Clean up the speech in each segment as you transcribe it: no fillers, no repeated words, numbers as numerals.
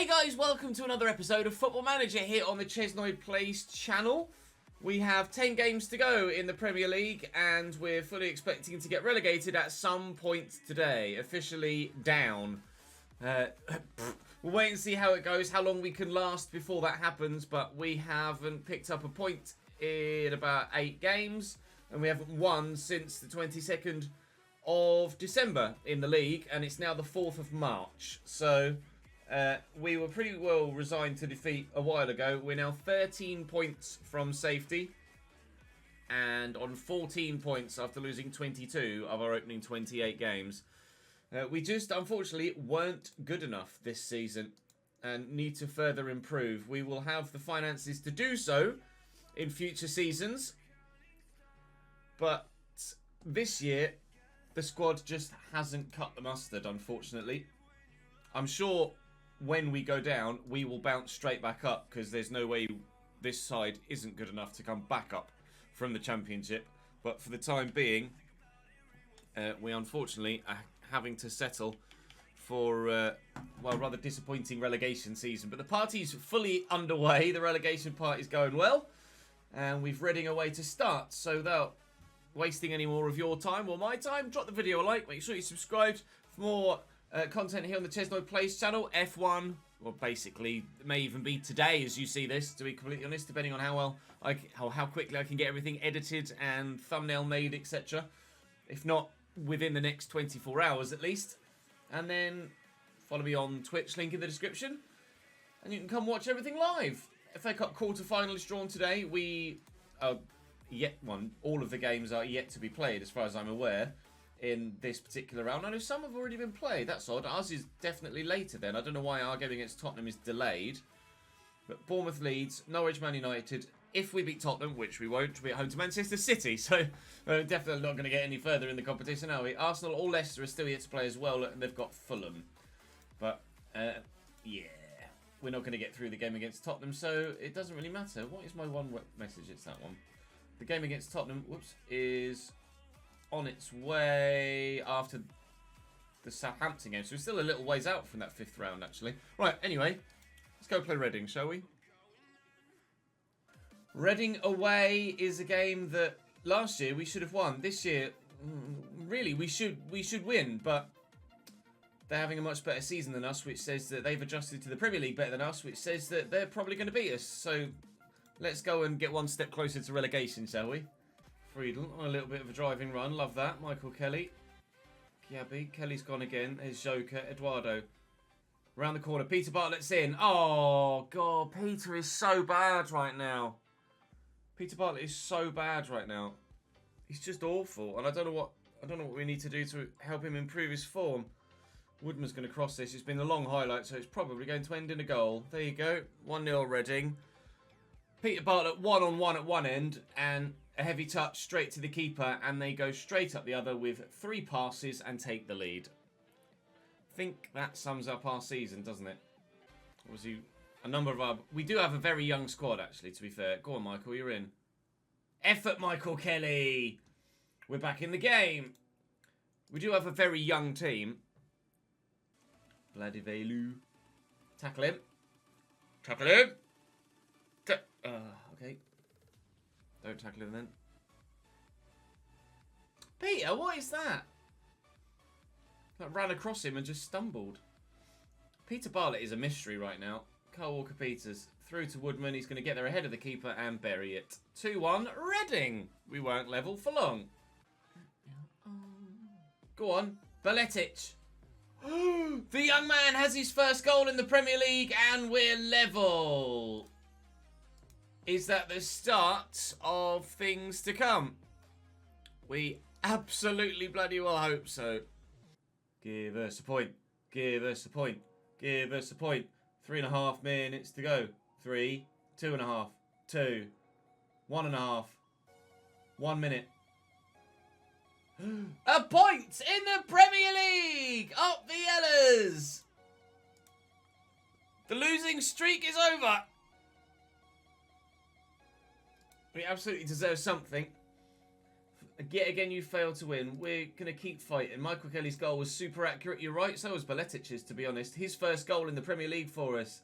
Hey guys, welcome to another episode of Football Manager here on the ChesnoidPlays channel. We have 10 games to go in the Premier League and we're fully expecting to get relegated at some point today. Officially down. We'll wait and see how it goes, how long we can last before that happens, but we haven't picked up a point in about 8 games and we haven't won since the 22nd of December in the league, and it's now the 4th of March. So we were pretty well resigned to defeat a while ago. We're now 13 points from safety and on 14 points after losing 22 of our opening 28 games. We just unfortunately weren't good enough this season and need to further improve. We will have the finances to do so in future seasons, but this year the squad just hasn't cut the mustard, unfortunately. I'm sure when we go down, we will bounce straight back up because there's no way this side isn't good enough to come back up from the Championship. But for the time being, we unfortunately are having to settle for, well, rather disappointing relegation season. But the party's fully underway. The relegation party's going well. And we've Reading away to start. So without wasting any more of your time or my time, drop the video a like, make sure you subscribe for more content here on the ChesnoidPlays channel. F1, well, basically, it may even be today as you see this, to be completely honest, depending on how quickly I can get everything edited and thumbnail made, etc. If not, within the next 24 hours at least. And then follow me on Twitch, link in the description, and you can come watch everything live. FA Cup quarter-final is drawn today. We are all of the games are yet to be played, as far as I'm aware, in this particular round. I know some have already been played. That's odd. Ours is definitely later then. I don't know why our game against Tottenham is delayed. But Bournemouth, Leeds, Norwich, Man United. If we beat Tottenham, which we won't, we're at home to Manchester City. So we're definitely not going to get any further in the competition, are we? Arsenal or Leicester are still yet to play as well, and they've got Fulham. But, yeah, we're not going to get through the game against Tottenham, so it doesn't really matter. What is my one message? It's that one. The game against Tottenham, is on its way after the Southampton game. So we're still a little ways out from that 5th round, actually. Right, anyway, let's go play Reading, shall we? Reading away is a game that last year we should have won. This year, really, we should win, but they're having a much better season than us, which says that they've adjusted to the Premier League better than us, which says that they're probably going to beat us. So let's go and get one step closer to relegation, shall we? Friedel on a little bit of a driving run. Love that. Michael Kelly. Kiabi. Kelly's gone again. There's Joker. Eduardo. Round the corner. Peter Bartlett's in. Oh, God. Peter is so bad right now. Peter Bartlett is so bad right now. He's just awful. And I don't know what we need to do to help him improve his form. Woodman's going to cross this. It's been a long highlight, so it's probably going to end in a goal. There you go. 1-0 Reading. Peter Bartlett one-on-one at one end and a heavy touch straight to the keeper, and they go straight up the other with 3 passes and take the lead. I think that sums up our season, doesn't it? Obviously, we do have a very young squad, actually, to be fair. Go on, Michael, you're in. Effort, Michael Kelly! We're back in the game. We do have a very young team. Vladivelu. Tackle him. Tackle him! Okay. Don't tackle him then. Peter, what is that? I ran across him and just stumbled. Peter Bartlett is a mystery right now. Carl Walker-Peters through to Woodman. He's going to get there ahead of the keeper and bury it. 2-1 Reading. We weren't level for long. Go on. Baletic. The young man has his first goal in the Premier League and we're level. Is that the start of things to come? We absolutely bloody well hope so. Give us a point. Give us a point. Give us a point. 3.5 minutes to go. 3, 2.5, 2, 1.5, 1 minute. A point in the Premier League! Up the Yellers! The losing streak is over. We absolutely deserve something. Yet again, you failed to win. We're going to keep fighting. Michael Kelly's goal was super accurate. You're right. So was Baletic's, to be honest. His first goal in the Premier League for us.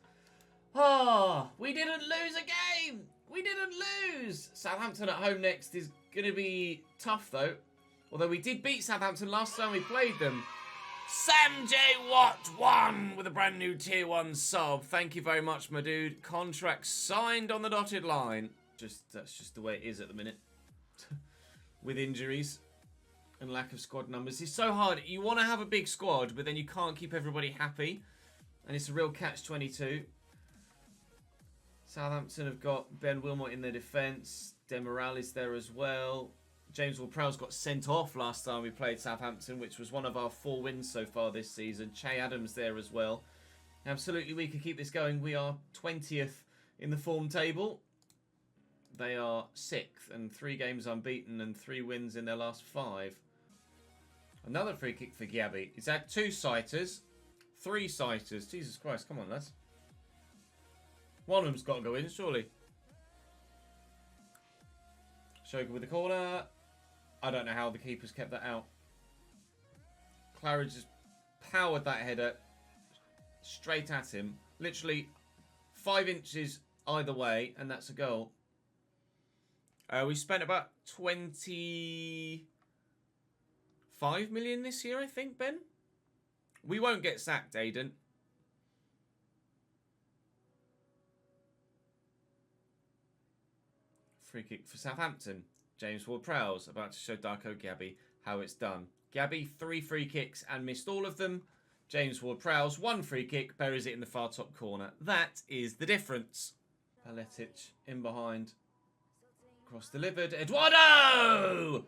Oh, we didn't lose a game. We didn't lose. Southampton at home next is going to be tough, though. Although we did beat Southampton last time we played them. Sam J. Watt won with a brand new Tier 1 sub. Thank you very much, my dude. Contract signed on the dotted line. That's just the way it is at the minute. With injuries and lack of squad numbers. It's so hard. You want to have a big squad, but then you can't keep everybody happy. And it's a real catch-22. Southampton have got Ben Wilmot in their defence. Demiral is there as well. James Ward-Prowse got sent off last time we played Southampton, which was one of our 4 wins so far this season. Che Adams there as well. Absolutely, we could keep this going. We are 20th in the form table. They are 6th and 3 games unbeaten and 3 wins in their last 5. Another free kick for Gabby. He's had 2 sighters, 3 sighters. Jesus Christ, come on, lads. One of them's got to go in, surely. Shogun with the corner. I don't know how the keeper's kept that out. Claridge just powered that header straight at him. Literally 5 inches either way, and that's a goal. We spent about 25 million this year, I think, Ben. We won't get sacked, Aiden. Free kick for Southampton. James Ward-Prowse about to show Darko Gabby how it's done. Gabby, 3 free kicks and missed all of them. James Ward-Prowse, 1 free kick, buries it in the far top corner. That is the difference. Baletic in behind. Cross delivered. Eduardo!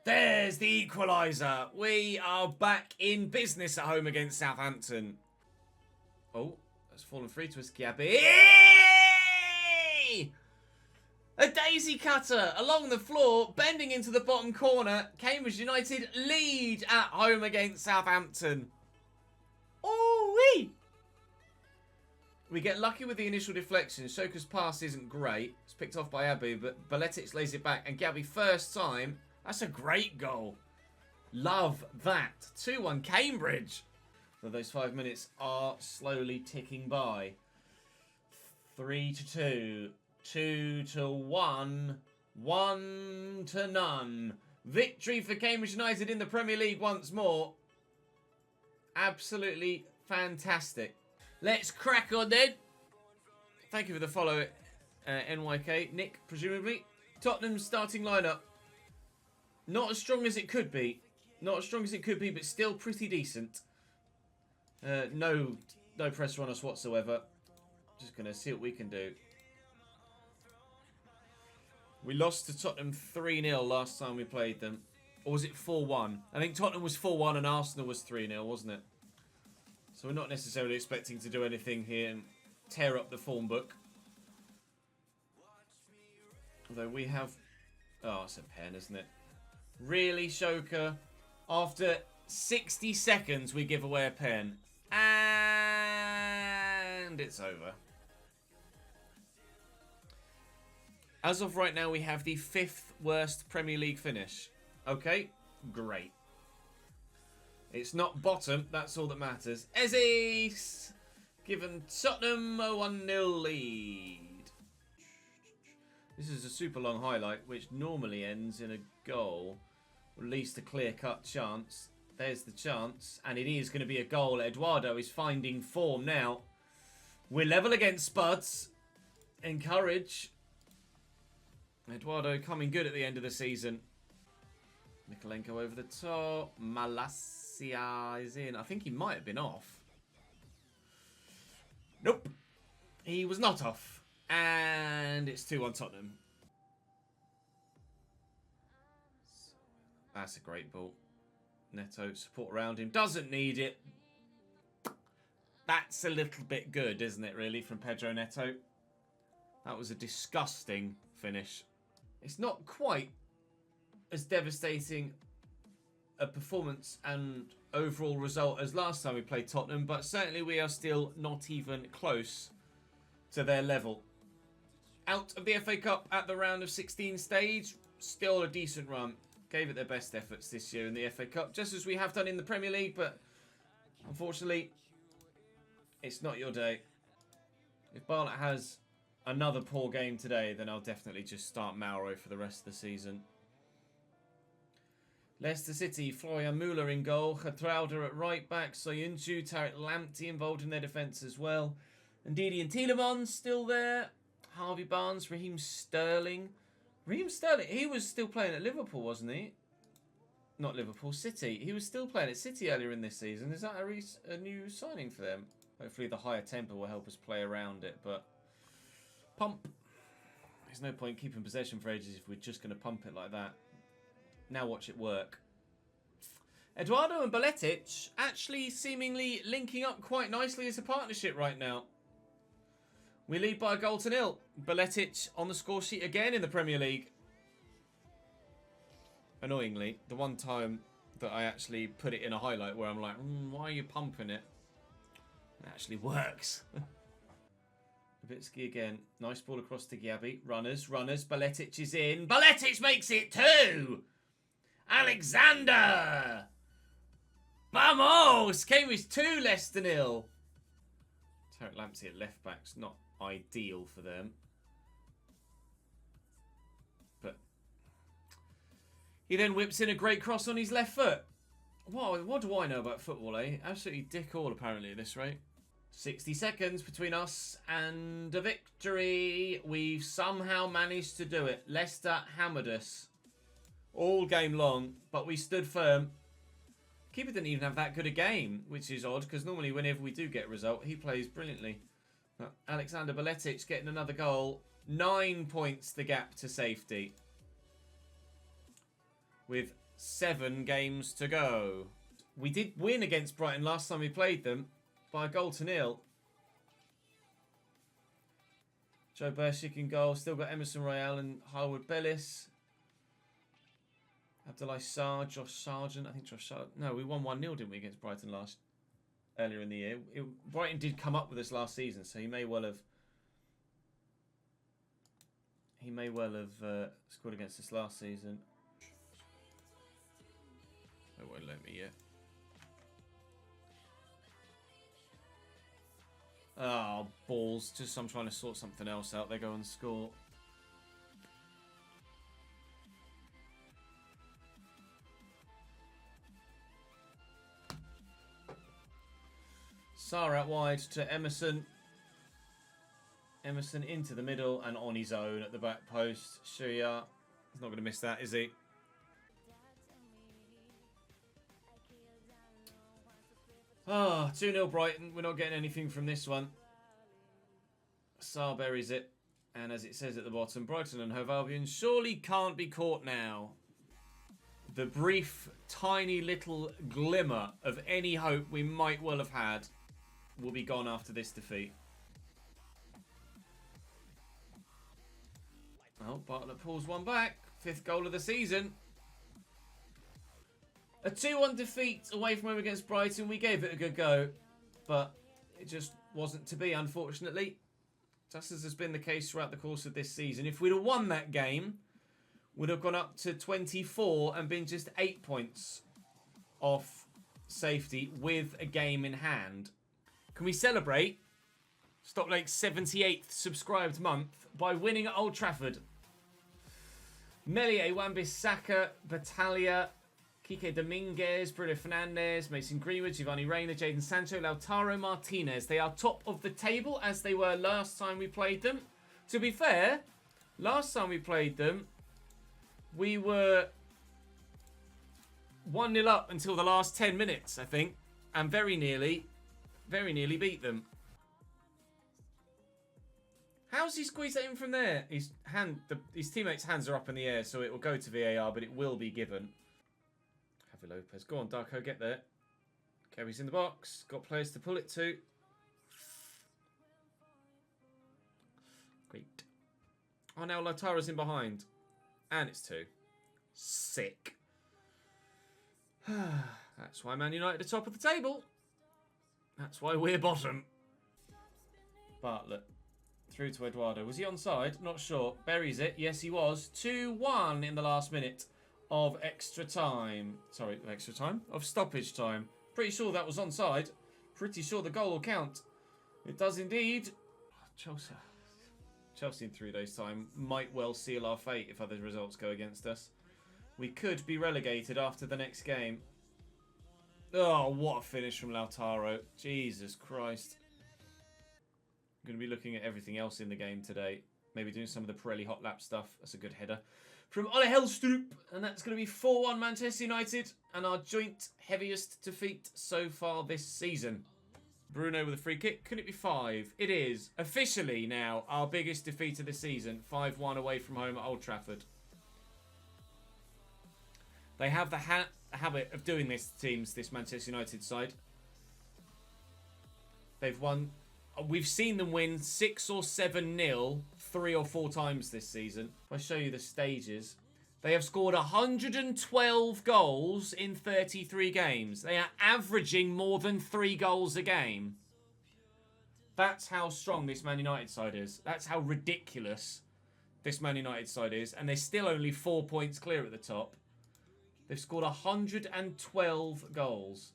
There's the equaliser. We are back in business at home against Southampton. Oh, that's fallen free to us, Gabby. A daisy cutter along the floor, bending into the bottom corner. Cambridge United lead at home against Southampton. Oh-wee! We get lucky with the initial deflection. Shoka's pass isn't great. It's picked off by Abu, but Baletic lays it back. And Gabby, first time. That's a great goal. Love that. 2-1 Cambridge. So those 5 minutes are slowly ticking by. 3-2. 2-1, 1-0. Victory for Cambridge United in the Premier League once more. Absolutely fantastic. Let's crack on then. Thank you for the follow, NYK. Nick, presumably. Tottenham's starting lineup. Not as strong as it could be. Not as strong as it could be, but still pretty decent. No pressure on us whatsoever. Just going to see what we can do. We lost to Tottenham 3-0 last time we played them. Or was it 4-1? I think Tottenham was 4-1 and Arsenal was 3-0, wasn't it? So we're not necessarily expecting to do anything here and tear up the form book. Although we have... Oh, it's a pen, isn't it? Really, Shoka? After 60 seconds, we give away a pen. And it's over. As of right now, we have the 5th worst Premier League finish. Okay, great. It's not bottom, that's all that matters. Ezes! Given Tottenham a 1-0 lead. This is a super long highlight, which normally ends in a goal. Or at least a clear-cut chance. There's the chance, and it is going to be a goal. Eduardo is finding form now. We're level against Spuds. Encourage. Eduardo coming good at the end of the season. Mikolenko over the top. Malacia is in. I think he might have been off. Nope. He was not off. And it's 2-1 Tottenham. That's a great ball. Neto, support around him. Doesn't need it. That's a little bit good, isn't it, really, from Pedro Neto? That was a disgusting finish. It's not quite as devastating a performance and overall result as last time we played Tottenham, but certainly we are still not even close to their level. Out of the FA Cup at the round of 16 stage, still a decent run. Gave it their best efforts this year in the FA Cup, just as we have done in the Premier League, but unfortunately, it's not your day. If Bartlett has another poor game today, then I'll definitely just start Mauro for the rest of the season. Leicester City, Florian Müller in goal, Getrauder at right back, Soyuncu, Tarek Lamptey involved in their defence as well. And Ndidi and Tielemans still there. Harvey Barnes, Raheem Sterling. Raheem Sterling, he was still playing at Liverpool, wasn't he? Not Liverpool, City. He was still playing at City earlier in this season. Is that a new signing for them? Hopefully the higher tempo will help us play around it, but pump. There's no point keeping possession for ages if we're just going to pump it like that. Now watch it work. Eduardo and Beletic actually seemingly linking up quite nicely as a partnership right now. We lead by a goal to nil. Beletic on the score sheet again in the Premier League. Annoyingly, the one time that I actually put it in a highlight where I'm like, why are you pumping it? It actually works. Nowitzki again. Nice ball across to Gyabi. Runners. Beletic is in. Beletic makes it 2! Alexander! Vamos! Cambridge 2, Leicester 0. Tarek Lamptey at left back's not ideal for them. But he then whips in a great cross on his left foot. What do I know about football, eh? Absolutely dick all apparently at this rate. 60 seconds between us and a victory. We've somehow managed to do it. Leicester hammered us all game long, but we stood firm. Keeper didn't even have that good a game, which is odd, because normally whenever we do get a result, he plays brilliantly. But Alexander Beletic getting another goal. 9 points the gap to safety. With 7 games to go. We did win against Brighton last time we played them by a goal to nil. Joe Bershik in goal. Still got Emerson Royale and Harwood Bellis. Abdoulaye Sarr, Josh Sargent. I think Josh Sargent. No, we won 1-0, didn't we, against Brighton earlier in the year. Brighton did come up with us last season, so he may well have scored against us last season. It won't let me yet. Oh, balls. Just I'm trying to sort something else out. They go and score. Sarr out wide to Emerson. Emerson into the middle and on his own at the back post. Shuya. He's not going to miss that, is he? Ah, 2-0 Brighton. We're not getting anything from this one. Sarr buries it. And as it says at the bottom, Brighton and Hove Albion surely can't be caught now. The brief, tiny little glimmer of any hope we might well have had will be gone after this defeat. Oh, Bartlett pulls one back. 5th goal of the season. A 2-1 defeat away from home against Brighton. We gave it a good go, but it just wasn't to be, unfortunately. Just as has been the case throughout the course of this season. If we'd have won that game, we'd have gone up to 24 and been just 8 points off safety with a game in hand. Can we celebrate Stocklake's 78th subscribed month by winning at Old Trafford? Meslier, Wan-Bissaka, Battaglia, Kike Dominguez, Bruno Fernandes, Mason Greenwood, Giovanni Reina, Jadon Sancho, Lautaro Martinez. They are top of the table as they were last time we played them. To be fair, last time we played them, we were 1-0 up until the last 10 minutes, I think. And very nearly beat them. How's he squeezed that in from there? His teammates' hands are up in the air, so it will go to VAR, but it will be given. Javi Lopez. Go on, Darko, get there. Kerry's in the box. Got players to pull it to. Great. Oh, now Lautaro's in behind. And it's 2. Sick. That's why Man United are top of the table. That's why we're bottom. Bartlett. Through to Eduardo. Was he onside? Not sure. Buries it. Yes, he was. 2-1 in the last minute of extra time. Sorry, extra time? Of stoppage time. Pretty sure that was onside. Pretty sure the goal will count. It does indeed. Chelsea in 3 days' time might well seal our fate if other results go against us. We could be relegated after the next game. Oh, what a finish from Lautaro. Jesus Christ. I'm going to be looking at everything else in the game today. Maybe doing some of the Pirelli hot lap stuff. That's a good header. From Ole Hellstrup. And that's going to be 4-1 Manchester United. And our joint heaviest defeat so far this season. Bruno with a free kick. Could it be 5? It is. Officially now our biggest defeat of the season. 5-1 away from home at Old Trafford. They have the habit of doing this, teams, this Manchester United side. They've won... We've seen them win 6 or 7-0 3 or 4 times this season. If I show you the stages, they have scored 112 goals in 33 games. They are averaging more than 3 goals a game. That's how strong this Man United side is. That's how ridiculous this Man United side is. And they're still only 4 points clear at the top. They've scored 112 goals.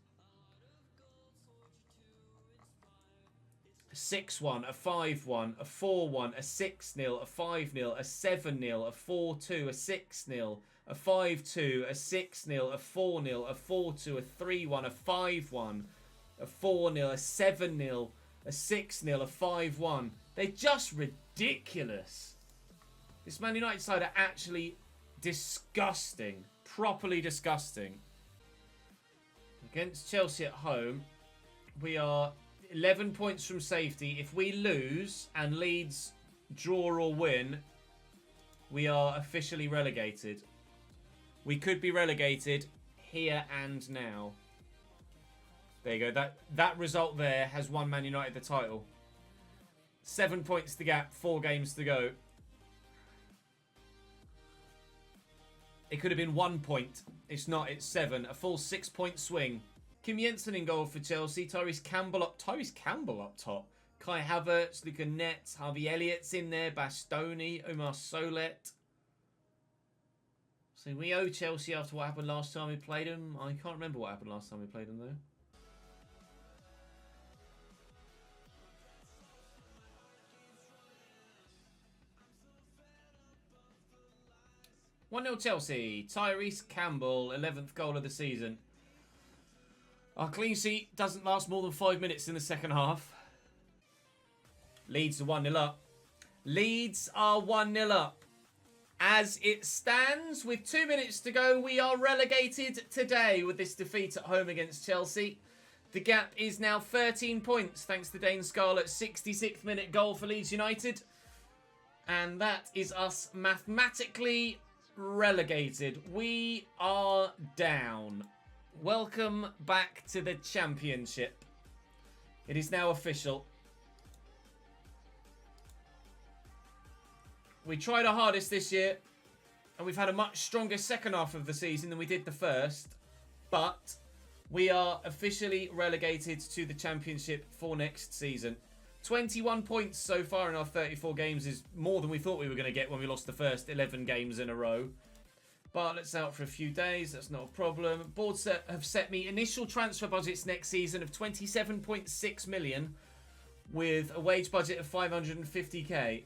6-1, a 5-1, a 4-1, a 6-0, a 5-0, a 7-0, a 4-2, a 6-0, a 5-2, a 6-0, a 4-0, a 4-2, a 3-1, a 5-1, a 4-0, a 7-0, a 6-0, a 5-1. They're just ridiculous. This Man United side are actually disgusting. Properly disgusting. Against Chelsea at home, we are 11 points from safety. If we lose and Leeds draw or win, we are officially relegated. We could be relegated here and now. There you go. That result there has won Man United the title. 7 points to gap, 4 games to go. It could have been 1 point. It's not, it's 7. A full 6-point swing. Kim Jensen in goal for Chelsea. Tyrese Campbell up top. Kai Havertz, Luca Netz, Harvey Elliott's in there. Bastoni, Omar Solet. So we owe Chelsea after what happened last time we played them. I can't remember what happened last time we played them though. (1-0) Chelsea. Tyrese Campbell, 11th goal of the season. Our clean sheet doesn't last more than 5 minutes in the second half. Leeds are 1-0 up. Leeds are 1-0 up. As it stands, with 2 minutes to go, we are relegated today with this defeat at home against Chelsea. The gap is now 13 points thanks to Dane Scarlett's 66th minute goal for Leeds United. And that is us mathematically relegated. We are down. Welcome back to the Championship. It is now official. We tried our hardest this year, and we've had a much stronger second half of the season than we did the first. But we are officially relegated to the Championship for next season. 21 points so far in our 34 games is more than we thought we were going to get when we lost the first 11 games in a row. Bartlett's out for a few days. That's not a problem. Board have set me initial transfer budgets next season of 27.6 million with a wage budget of 550k,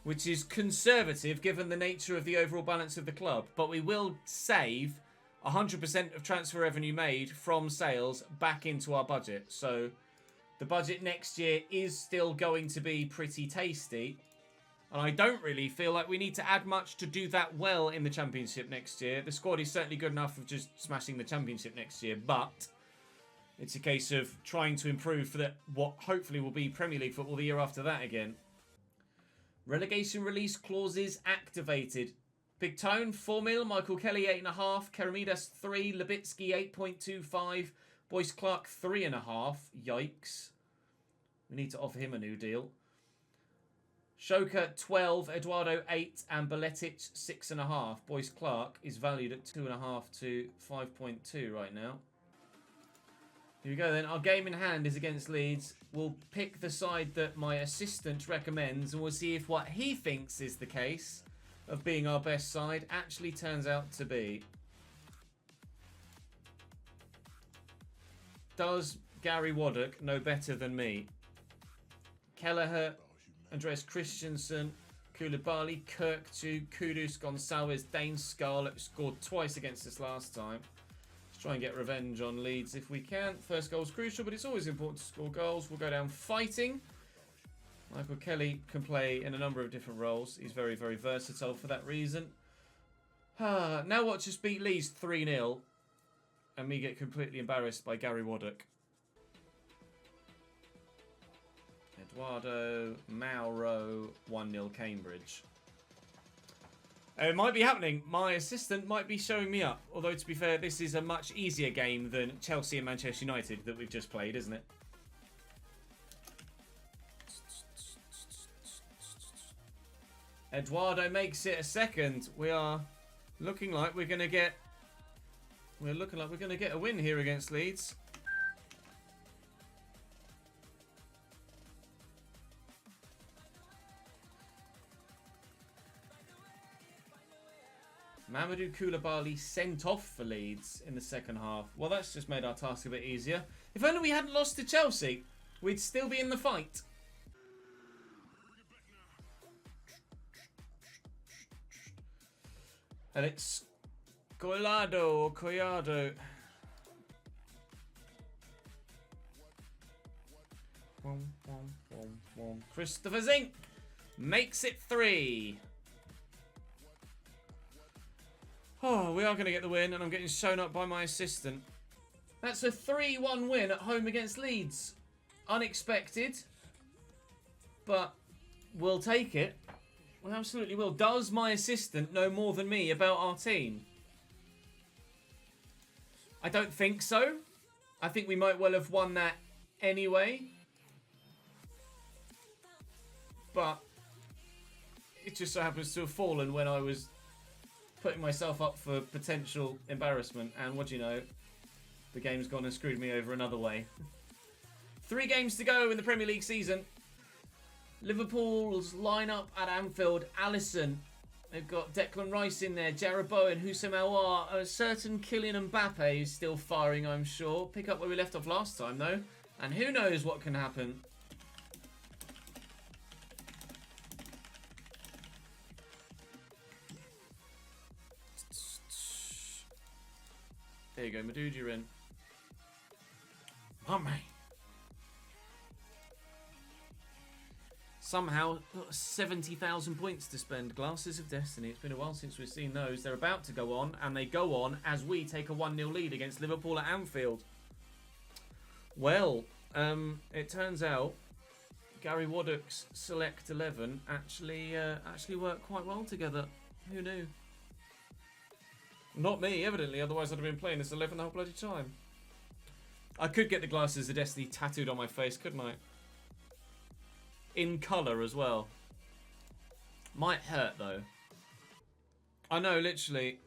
which is conservative given the nature of the overall balance of the club. But we will save 100% of transfer revenue made from sales back into our budget. So the budget next year is still going to be pretty tasty. And I don't really feel like we need to add much to do that well in the Championship next year. The squad is certainly good enough for just smashing the Championship next year, but it's a case of trying to improve for what hopefully will be Premier League football the year after that again. Relegation release clauses activated. Big Tone, 4 mil. Michael Kelly, 8.5. Keramidas, 3. Lubitsky, 8.25. Boyce Clark, 3.5. Yikes. We need to offer him a new deal. Shoka 12, Eduardo 8, and Beletic 6.5. Boyce Clark is valued at 2.5 to 5.2 right now. Here we go then. Our game in hand is against Leeds. We'll pick the side that my assistant recommends and we'll see if what he thinks is the case of being our best side actually turns out to be. Does Gary Waddock know better than me? Kelleher, Andreas Christensen, Koulibaly, Kirkju, Kudus, Gonçalves, Dane Scarlett, scored twice against us last time. Let's try and get revenge on Leeds if we can. First goal's crucial, but it's always important to score goals. We'll go down fighting. Michael Kelly can play in a number of different roles. He's very, very versatile for that reason. Now watch us beat Leeds 3-0 and me get completely embarrassed by Gary Waddock. Eduardo, Mauro, 1-0 Cambridge. It might be happening. My assistant might be showing me up. Although, to be fair, this is a much easier game than Chelsea and Manchester United that we've just played, isn't it? Eduardo makes it a second. We are looking like we're going to get... We're looking like we're going to get a win here against Leeds. Mamadou Koulibaly sent off for Leeds in the second half. Well, that's just made our task a bit easier. If only we hadn't lost to Chelsea, we'd still be in the fight. And it's Collado. Christopher Zink makes it 3. Oh, we are going to get the win, and I'm getting shown up by my assistant. That's a 3-1 win at home against Leeds. Unexpected, but we'll take it. We absolutely will. Does my assistant know more than me about our team? I don't think so. I think we might well have won that anyway. But it just so happens to have fallen when I was putting myself up for potential embarrassment. And what do you know? The game's gone and screwed me over another way. 3 games to go in the Premier League season. Liverpool's lineup at Anfield: Alisson. They've got Declan Rice in there, Jarrod Bowen, Houssem Aouar, a certain Kylian Mbappe is still firing, I'm sure. Pick up where we left off last time, though. And who knows what can happen. There you go, Madoud, you're in. Oh, mate. Somehow, 70,000 points to spend. Glasses of Destiny. It's been a while since we've seen those. They're about to go on, and they go on as we take a 1-0 lead against Liverpool at Anfield. Well, it turns out Gary Waddock's Select 11 actually worked quite well together. Who knew? Not me, evidently. Otherwise, I'd have been playing this 11 the whole bloody time. I could get the Glasses of Destiny tattooed on my face, couldn't I? In colour as well. Might hurt though. I know, literally.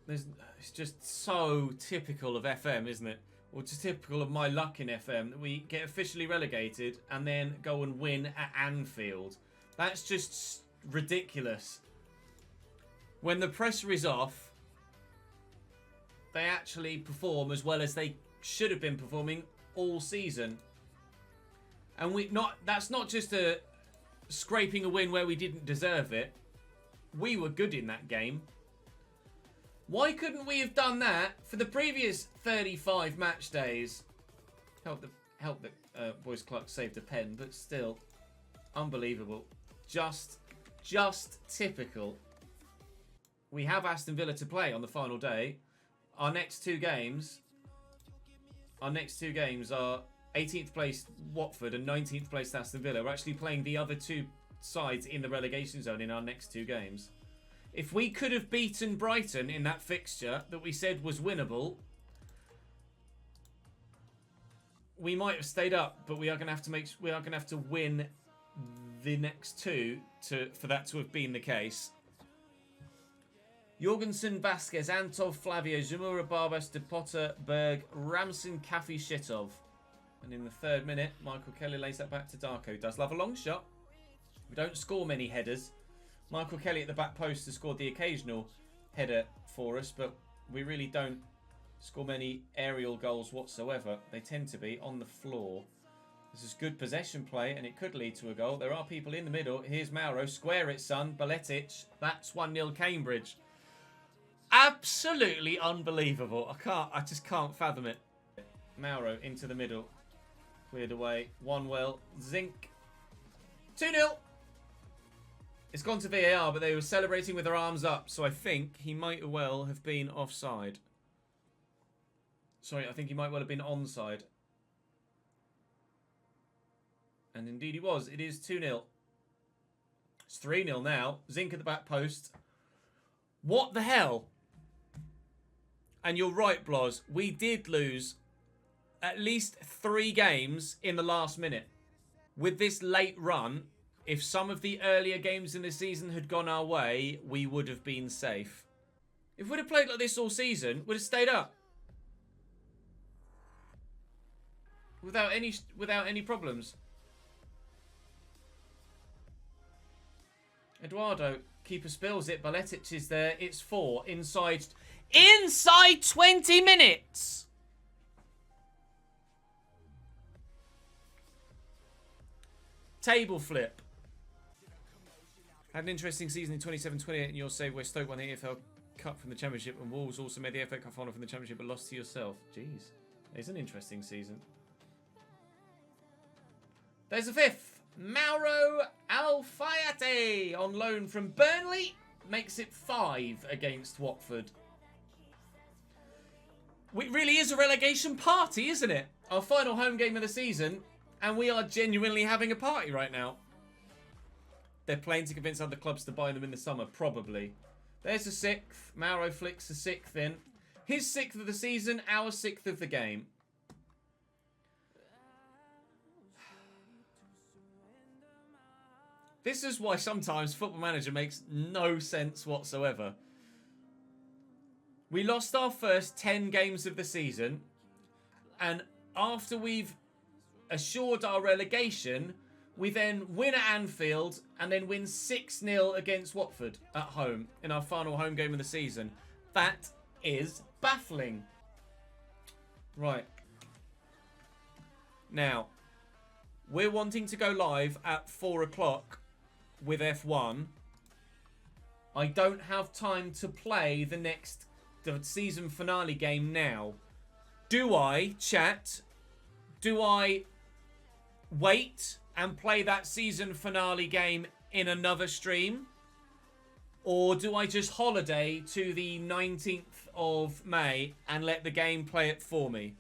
It's just so typical of FM, isn't it? Or just typical of my luck in FM that we get officially relegated and then go and win at Anfield. That's just ridiculous. When the pressure is off, they actually perform as well as they should have been performing all season. And that's not just a scraping a win where we didn't deserve it. We were good in that game. Why couldn't we have done that for the previous 35 match days? Help that Boyce Clark saved a pen, but still, unbelievable. Just typical. We have Aston Villa to play on the final day. Our next two games are 18th place Watford and 19th place Aston Villa. We're actually playing the other two sides in the relegation zone in our next 2 games. If we could have beaten Brighton in that fixture that we said was winnable, we might have stayed up, but we are going to have to win the next 2 for that to have been the case. Jorgensen, Vasquez, Antov, Flavio, Zamora, Barbas, De Potter, Berg, Ramson, Kafi, Shitov. And in the 3rd minute, Michael Kelly lays that back to Darko. Does love a long shot. We don't score many headers. Michael Kelly at the back post has scored the occasional header for us, but we really don't score many aerial goals whatsoever. They tend to be on the floor. This is good possession play, and it could lead to a goal. There are people in the middle. Here's Mauro. Square it, son. Baletic. That's 1-0 Cambridge. Absolutely unbelievable. I just can't fathom it. Mauro into the middle. Cleared away. 1-well. Zinc. 2-0. It's gone to VAR, but they were celebrating with their arms up, so I think he might well have been offside. Sorry, I think he might well have been onside. And indeed he was. It is 2-0. It's 3-0 now. Zinc at the back post. What the hell? And you're right, Blos. We did lose at least 3 games in the last minute. With this late run, if some of the earlier games in the season had gone our way, we would have been safe. If we'd have played like this all season, we'd have stayed up. Without any problems. Eduardo, keeper spills it. Baletic is there. It's 4. Inside 20 minutes! Table flip. Had an interesting season in 27-28 in your save where Stoke won the EFL Cup from the Championship and Wolves also made the FA Cup final from the Championship but lost to yourself. Jeez. It's an interesting season. There's a 5th. Mauro Alfayate on loan from Burnley. Makes it 5 against Watford. It really is a relegation party, isn't it? Our final home game of the season. And we are genuinely having a party right now. They're playing to convince other clubs to buy them in the summer, probably. There's a 6th. Mauro flicks a 6th in. His 6th of the season, our 6th of the game. This is why sometimes Football Manager makes no sense whatsoever. We lost our first 10 games of the season. And after we've assured our relegation, we then win at Anfield and then win 6-0 against Watford at home in our final home game of the season. That is baffling. Right. Now, we're wanting to go live at 4 o'clock with F1. I don't have time to play the season finale game now. Do I, chat? Do I wait and play that season finale game in another stream? Or do I just holiday to the 19th of May and let the game play it for me?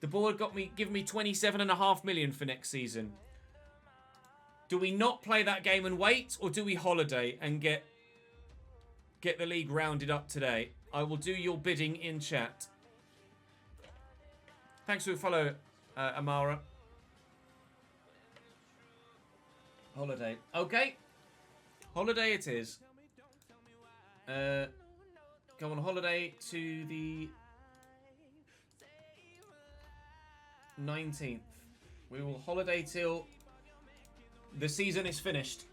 The board giving me 27.5 million for next season. Do we not play that game and wait, or do we holiday and get the league rounded up today? I will do your bidding in chat. Thanks for the follow, Amara. Holiday. Okay. Holiday it is. Go on holiday to the 19th. We will holiday till the season is finished.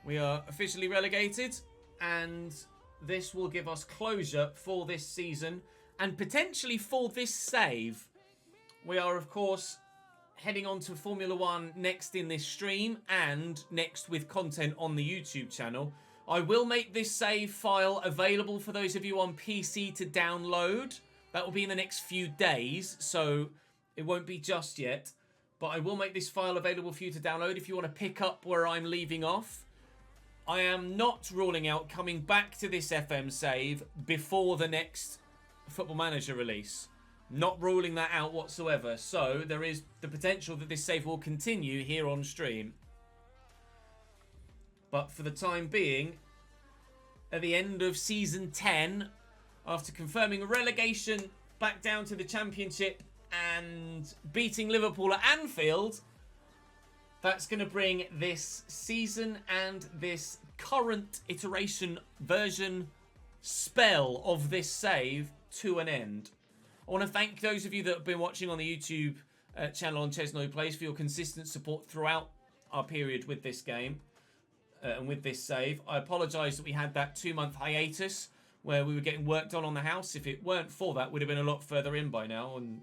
We are officially relegated, and this will give us closure for this season and potentially for this save. We are, of course, heading on to Formula 1 next in this stream and next with content on the YouTube channel. I will make this save file available for those of you on PC to download. That will be in the next few days, so it won't be just yet. But I will make this file available for you to download if you want to pick up where I'm leaving off. I am not ruling out coming back to this FM save before the next Football Manager release. Not ruling that out whatsoever. So there is the potential that this save will continue here on stream. But for the time being, at the end of Season 10, after confirming a relegation back down to the Championship and beating Liverpool at Anfield, that's going to bring this season and this current iteration version spell of this save to an end. I want to thank those of you that have been watching on the YouTube channel on ChesnoidPlays for your consistent support throughout our period with this game and with this save. I apologise that we had that 2-month hiatus where we were getting work done on the house. If it weren't for that, we'd have been a lot further in by now, and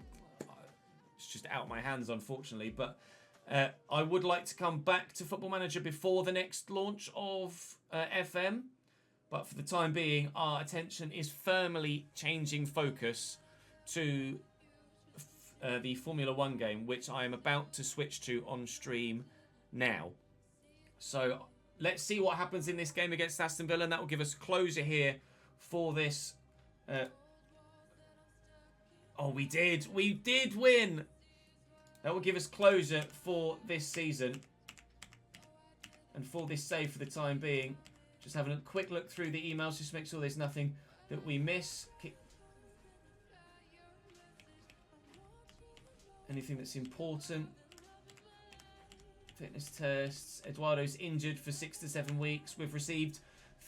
it's just out of my hands, unfortunately. But I would like to come back to Football Manager before the next launch of FM. But for the time being, our attention is firmly changing focus to the Formula 1 game, which I am about to switch to on stream now. So let's see what happens in this game against Aston Villa, and that will give us closure here for this. Oh, we did win. That will give us closure for this season and for this save for the time being. Just having a quick look through the emails just to make sure there's nothing that we miss. Anything that's important. Fitness tests. Eduardo's injured for 6 to 7 weeks. We've received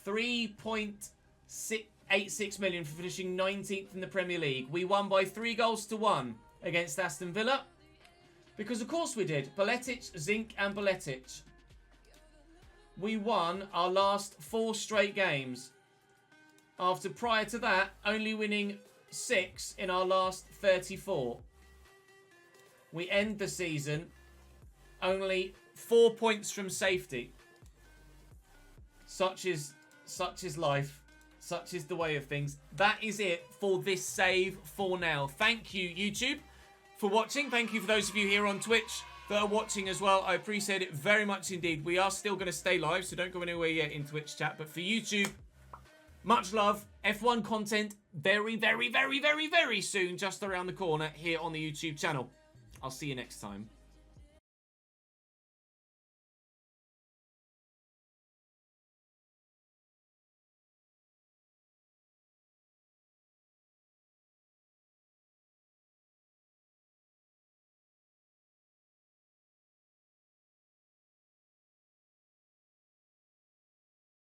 3.86 million for finishing 19th in the Premier League. We won by 3-1 against Aston Villa. Because of course we did. Beletic, Zink and Beletic. We won our last 4 straight games. After prior to that, only winning 6 in our last 34. We end the season only 4 points from safety. Such is life. Such is the way of things. That is it for this save for now. Thank you, YouTube, for watching. Thank you for those of you here on Twitch that are watching as well. I appreciate it very much indeed. We are still going to stay live, so don't go anywhere yet in Twitch chat. But for YouTube, much love. F1 content very, very, very, very, very soon, just around the corner here on the YouTube channel. I'll see you next time.